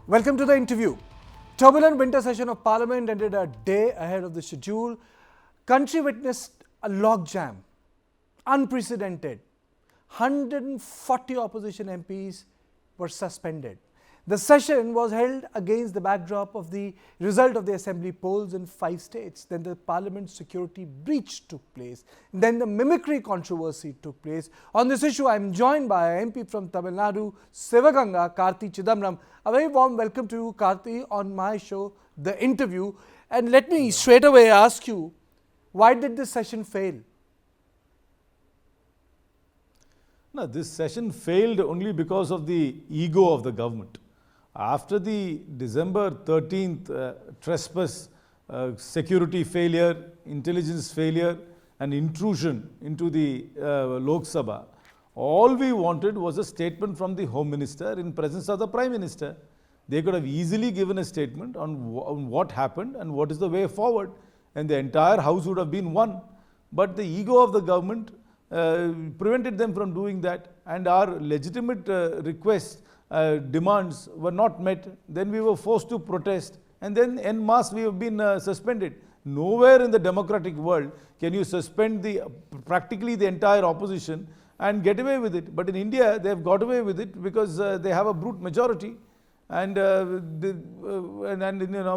Welcome to the interview. Turbulent winter session of Parliament ended a day ahead of the schedule. Country witnessed a logjam, unprecedented. 140 opposition MPs were suspended. The session was held against the backdrop of the result of the assembly polls in 5 states. Then the parliament security breach took place. Then the mimicry controversy took place. On this issue, I am joined by an MP from Tamil Nadu, Sivaganga, Karti Chidambaram. A very warm welcome to you, Karti, on my show, The Interview. And let me straight away ask you, why did this session fail? No, this session failed only because of the ego of the government. After the December 13th trespass, security failure, intelligence failure and intrusion into the Lok Sabha, all we wanted was a statement from the Home Minister in presence of the Prime Minister. They could have easily given a statement on what happened and what is the way forward, and the entire House would have been won. But the ego of the government prevented them from doing that, and our legitimate requests, demands were not met. Then we were forced to protest, and then en masse we have been suspended. Nowhere in the democratic world can you suspend practically the entire opposition and get away with it. But in India, they have got away with it because they have a brute majority, and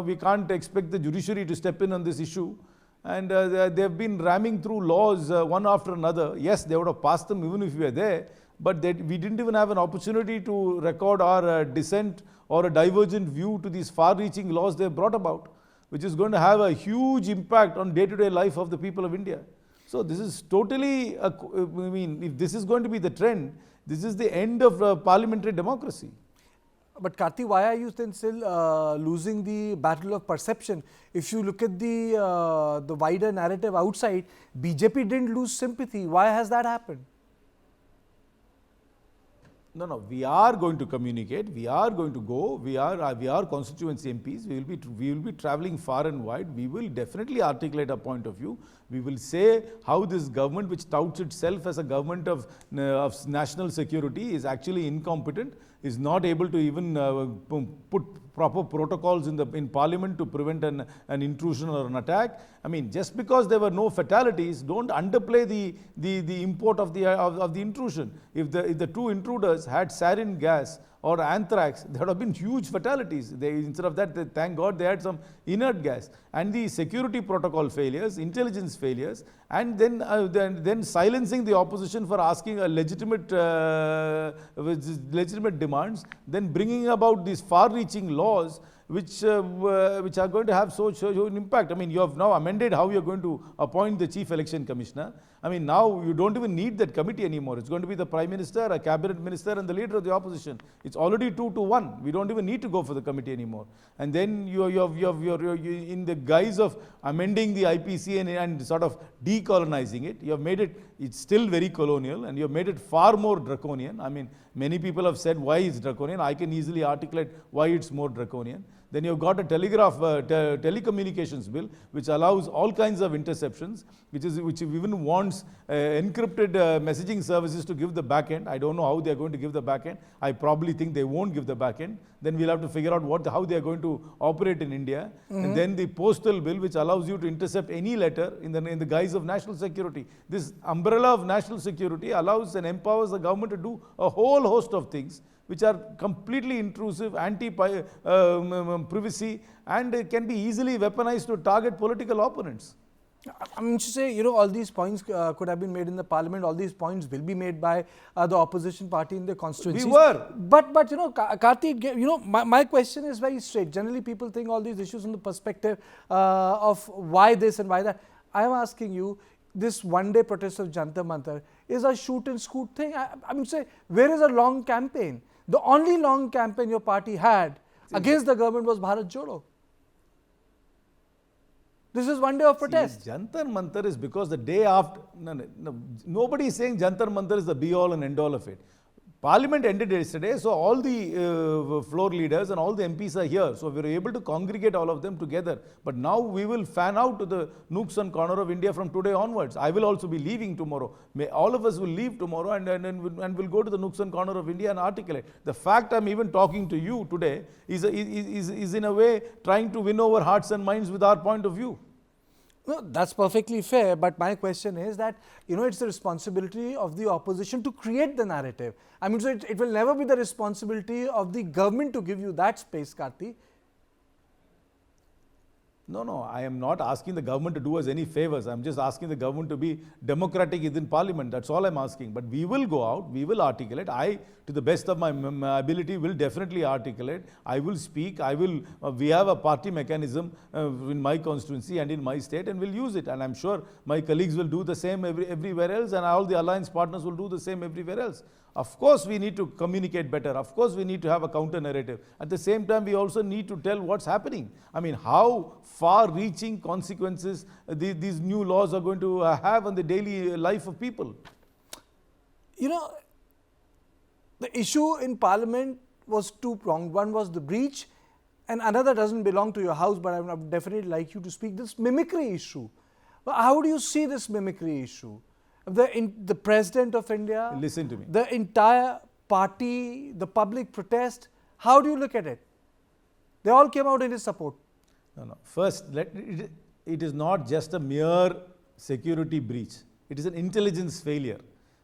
we can't expect the judiciary to step in on this issue. And they have been ramming through laws one after another. Yes, they would have passed them even if we were there, but we didn't even have an opportunity to record our dissent or a divergent view to these far-reaching laws they have brought about, which is going to have a huge impact on day-to-day life of the people of India. So this is totally, if this is going to be the trend, this is the end of parliamentary democracy. But Karti, why are you then still losing the battle of perception? If you look at the wider narrative outside, BJP didn't lose sympathy. Why has that happened? No, we are going to communicate. We are going to go. We are constituency MPs. We will be traveling far and wide. We will definitely articulate a point of view. We will say how this government, which touts itself as a government of national security, is actually incompetent, is not able to even put proper protocols in parliament to prevent an intrusion or an attack. I mean, just because there were no fatalities, don't underplay the import of the intrusion. If the two intruders had sarin gas or anthrax, there would have been huge fatalities. Instead of that, thank God they had some inert gas. And the security protocol failures, intelligence failures, and then silencing the opposition for asking a legitimate demands, then bringing about these far-reaching laws which are going to have such an impact. I mean, you have now amended how you are going to appoint the Chief Election Commissioner. I mean, now you don't even need that committee anymore. It's going to be the Prime Minister, a Cabinet Minister and the Leader of the Opposition. It's already 2-1. We don't even need to go for the committee anymore. And then you're in the guise of amending the IPC and sort of decolonizing it. You have made it's still very colonial, and you have made it far more draconian. I mean, many people have said why it's draconian. I can easily articulate why it's more draconian. Then you've got a telecommunications bill which allows all kinds of interceptions, which even wants encrypted messaging services to give the back end. I don't know how they are going to give the back end. I probably think they won't give the back end. Then we'll have to figure out how they are going to operate in India. And then the postal bill, which allows you to intercept any letter in the guise of national security. This umbrella of national security allows and empowers the government to do a whole host of things which are completely intrusive, anti-privacy, and can be easily weaponized to target political opponents. I mean, to say, all these points could have been made in the parliament. All these points will be made by the opposition party in the constituencies. We were. But Karti, my question is very straight. Generally, people think all these issues from the perspective of why this and why that. I am asking you, this one-day protest of Jantar Mantar is a shoot and scoot thing. I mean, say, where is a long campaign? The only long campaign your party had against the government was Bharat Jodo. This is one day of protest. Jantar Mantar is because the day after, nobody is saying Jantar Mantar is the be-all and end-all of it. Parliament ended yesterday, so all the floor leaders and all the MPs are here. So we were able to congregate all of them together. But now we will fan out to the nooks and corner of India from today onwards. I will also be leaving tomorrow. All of us will leave tomorrow and we'll go to the nooks and corner of India and articulate. The fact I'm even talking to you today is in a way trying to win over hearts and minds with our point of view. No, that's perfectly fair, but my question is that, it's the responsibility of the opposition to create the narrative. I mean, so it will never be the responsibility of the government to give you that space, Karti. No, I am not asking the government to do us any favors. I'm just asking the government to be democratic within Parliament. That's all I'm asking. But we will go out, we will articulate. I, to the best of my ability, will definitely articulate. I will speak. We have a party mechanism in my constituency and in my state, and we'll use it. And I'm sure my colleagues will do the same everywhere else, and all the alliance partners will do the same everywhere else. Of course, we need to communicate better. Of course, we need to have a counter narrative. At the same time, we also need to tell what's happening. I mean, how far-reaching consequences these new laws are going to have on the daily life of people. The issue in Parliament was two-pronged. One was the breach, and another doesn't belong to your house, but I would definitely like you to speak, this mimicry issue. Well, how do you see this mimicry issue? The President of India, listen to me, the entire party, the public protest, how do you look at it? They all came out in his support. No. First, it is not just a mere security breach. It is an intelligence failure.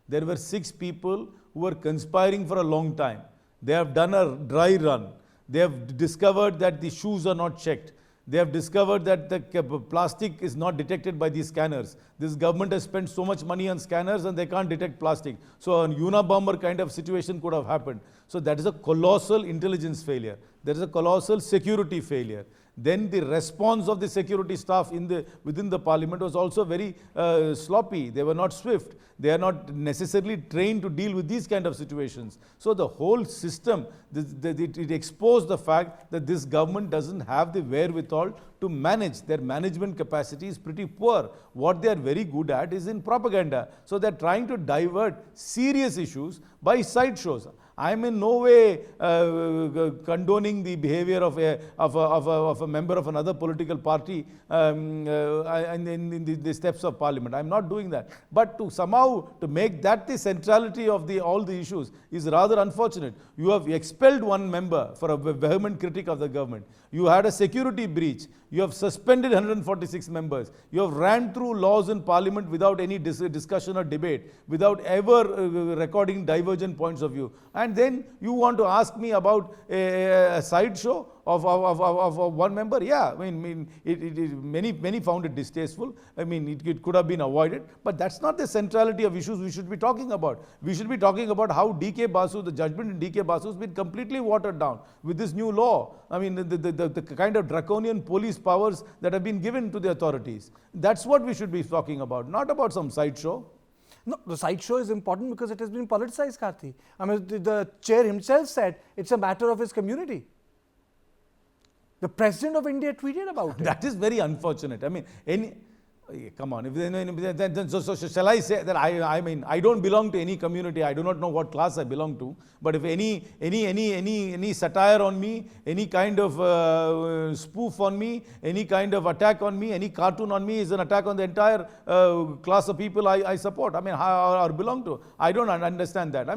There were 6 people who were conspiring for a long time. They have done a dry run. They have discovered that the shoes are not checked. They have discovered that the plastic is not detected by these scanners. This government has spent so much money on scanners and they can't detect plastic. So a Unabomber kind of situation could have happened. So that is a colossal intelligence failure. There is a colossal security failure. Then the response of the security staff within the Parliament was also very sloppy. They were not swift. They are not necessarily trained to deal with these kind of situations. So the whole system, it exposed the fact that this government doesn't have the wherewithal to manage. Their management capacity is pretty poor. What they are very good at is in propaganda. So they are trying to divert serious issues by sideshows. I am in no way condoning the behavior of a member of another political party in the steps of Parliament. I am not doing that. But to make that the centrality of all the issues is rather unfortunate. You have expelled one member for a vehement critic of the government. You had a security breach. You have suspended 146 members. You have ran through laws in Parliament without any discussion or debate, without ever recording divergent points of view. And then you want to ask me about a sideshow of one member? Yeah, many found it distasteful. It could have been avoided. But that's not the centrality of issues we should be talking about. We should be talking about how D.K. Basu, the judgment in D.K. Basu has been completely watered down with this new law. The kind of draconian police powers that have been given to the authorities. That's what we should be talking about, not about some sideshow. No, the sideshow is important because it has been politicized, Karti. The chair himself said it's a matter of his community. The President of India tweeted about it. That is very unfortunate. Come on. So shall I say that I don't belong to any community. I do not know what class I belong to. But if any satire on me, any kind of spoof on me, any kind of attack on me, any cartoon on me is an attack on the entire class of people I support. Or belong to. I don't understand that.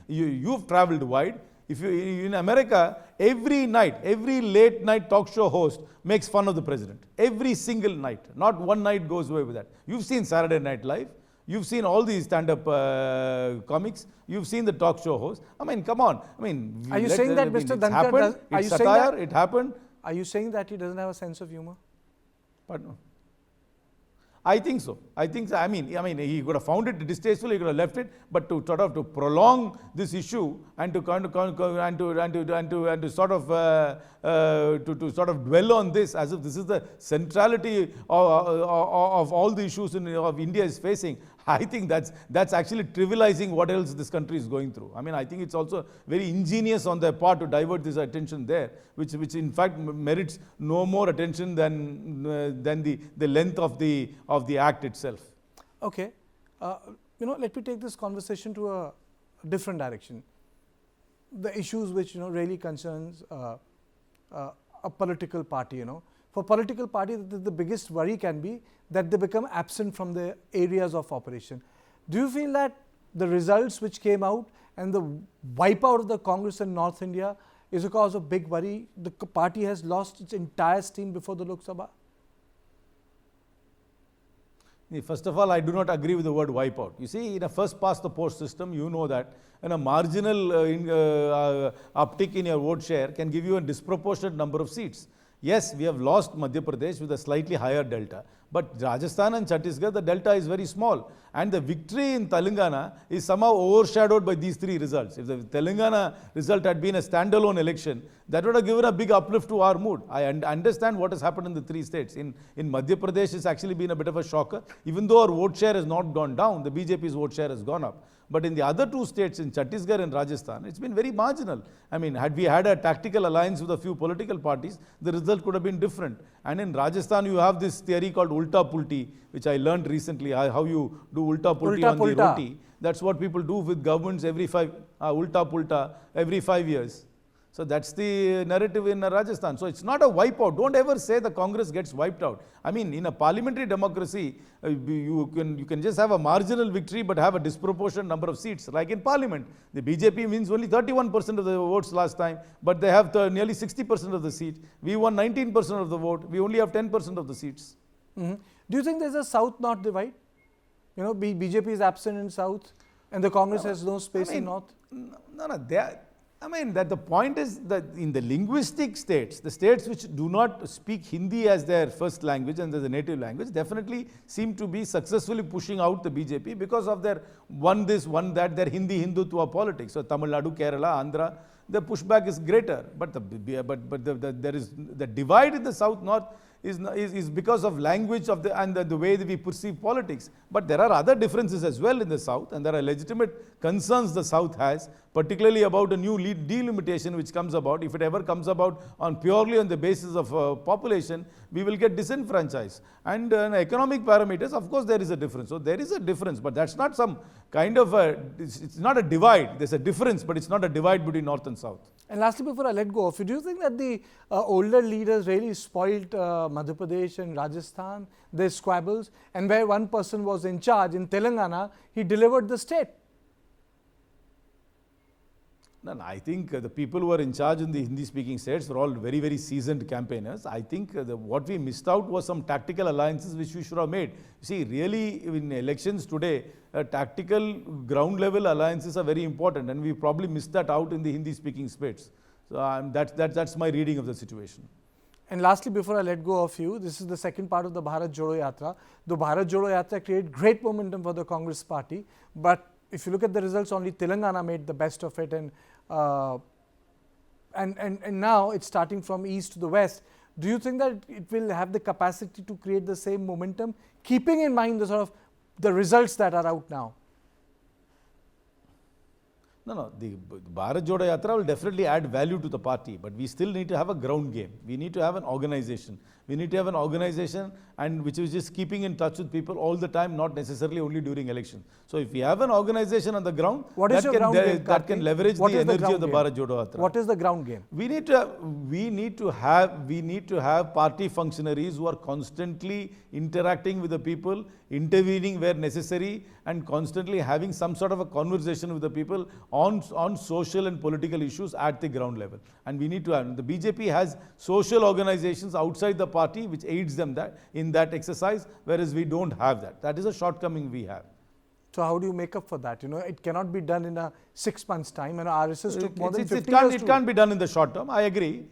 You've traveled wide. If you in America, every late night talk show host makes fun of the president. Every single night. Not one night goes away with that. You've seen Saturday Night Live. You've seen all these stand-up comics. You've seen the talk show host. Come on. Are you saying that Mr. Dhankar does? It's satire. It happened. Are you saying that he doesn't have a sense of humor? Pardon? I think so. He could have found it distasteful. He could have left it, but to prolong this issue and to sort of dwell on this as if this is the centrality of all the issues of India is facing. I think that's actually trivializing what else this country is going through. I think it's also very ingenious on their part to divert this attention there, which in fact merits no more attention than the length of the act itself. Okay, let me take this conversation to a different direction. the issues which really concerns a political party. For political party, the biggest worry can be that they become absent from the areas of operation. Do you feel that the results which came out and the wipeout of the Congress in North India is a cause of big worry? The party has lost its entire steam before the Lok Sabha. First of all, I do not agree with the word wipeout. You see, in a first past the post system, you know that a marginal uptick in your vote share can give you a disproportionate number of seats. Yes, we have lost Madhya Pradesh with a slightly higher delta, but Rajasthan and Chhattisgarh, the delta is very small. And the victory in Telangana is somehow overshadowed by these three results. If the Telangana result had been a standalone election, that would have given a big uplift to our mood. I understand what has happened in the three states. In Madhya Pradesh, it's actually been a bit of a shocker. Even though our vote share has not gone down, the BJP's vote share has gone up. But in the other two states, in Chhattisgarh and Rajasthan, it's been very marginal. I mean, had we had a tactical alliance with a few political parties, the result could have been different. And in Rajasthan, you have this theory called ulta pulti, which I learned recently, how you do ulta pulti on the roti. That's what people do with governments ulta pulta every 5 years. So that's the narrative in Rajasthan. So it's not a wipeout. Don't ever say the Congress gets wiped out. I mean, in a parliamentary democracy, you can just have a marginal victory but have a disproportionate number of seats. Like in parliament, the BJP wins only 31% of the votes last time, but they have nearly 60% of the seats. We won 19% of the vote. We only have 10% of the seats. Do you think there's a South-North divide? BJP is absent in South and the Congress has no space in North? That the point is that in the linguistic states, the states which do not speak Hindi as their first language and as a native language, definitely seem to be successfully pushing out the BJP because of their one this, one that, their Hindi-Hindutva politics. So Tamil Nadu, Kerala, Andhra, the pushback is greater. But there is the divide in the South-North is because of language and the way that we perceive politics. But there are other differences as well in the South, and there are legitimate concerns the South has, particularly about a new delimitation which comes about. If it ever comes about purely on the basis of population, we will get disenfranchised. And economic parameters, of course, there is a difference. So there is a difference, but that's not some kind of it's not a divide. There's a difference, but it's not a divide between North and South. And lastly, before I let go of you, do you think that the older leaders really spoiled Madhya Pradesh and Rajasthan, their squabbles, and where one person was in charge in Telangana, he delivered the state? No, I think the people who are in charge in the Hindi-speaking states were all very, very seasoned campaigners. I think what we missed out was some tactical alliances which we should have made. You see, really in elections today, tactical ground-level alliances are very important, and we probably missed that out in the Hindi-speaking states. So that's my reading of the situation. And lastly, before I let go of you, this is the second part of the Bharat Jodo Yatra. The Bharat Jodo Yatra created great momentum for the Congress party, but if you look at the results, only Telangana made the best of it, and now it's starting from east to the west. Do you think that it will have the capacity to create the same momentum, keeping in mind the results that are out now? No, the Bharat Jodo Yatra will definitely add value to the party, but we still need to have a ground game. We need to have an organization. We need to have an organization which is just keeping in touch with people all the time, not necessarily only during elections. So if we have an organization on the ground, that can leverage the energy of the Bharat Jodo Yatra. What is the ground game? We need to have party functionaries who are constantly interacting with the people, intervening where necessary, and constantly having some sort of a conversation with the people on social and political issues at the ground level. And we need to have, the BJP has social organizations outside the party which aids them in that exercise, whereas we don't have that. That is a shortcoming we have. So how do you make up for that? It cannot be done in a 6 months' time, and RSS took more than 50 years. It can't be done in the short term. I agree.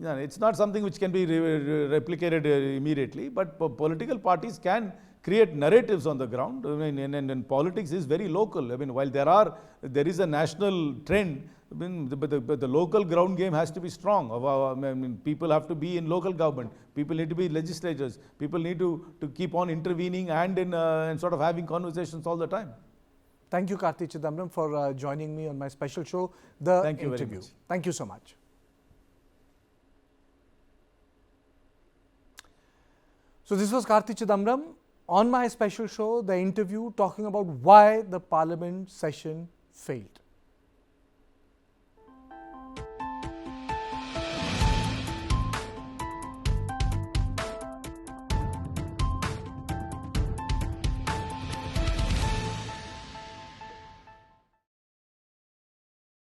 It's not something which can be replicated immediately, but political parties can create narratives on the ground. And politics is very local. While there is a national trend, but the local ground game has to be strong. People have to be in local government. People need to be legislators. People need to keep on intervening and sort of having conversations all the time. Thank you, Karti Chidambaram, for joining me on my special show, The Thank you Interview. very much. Thank you so much. So this was Karti Chidambaram on my special show, The Interview, talking about why the Parliament session failed.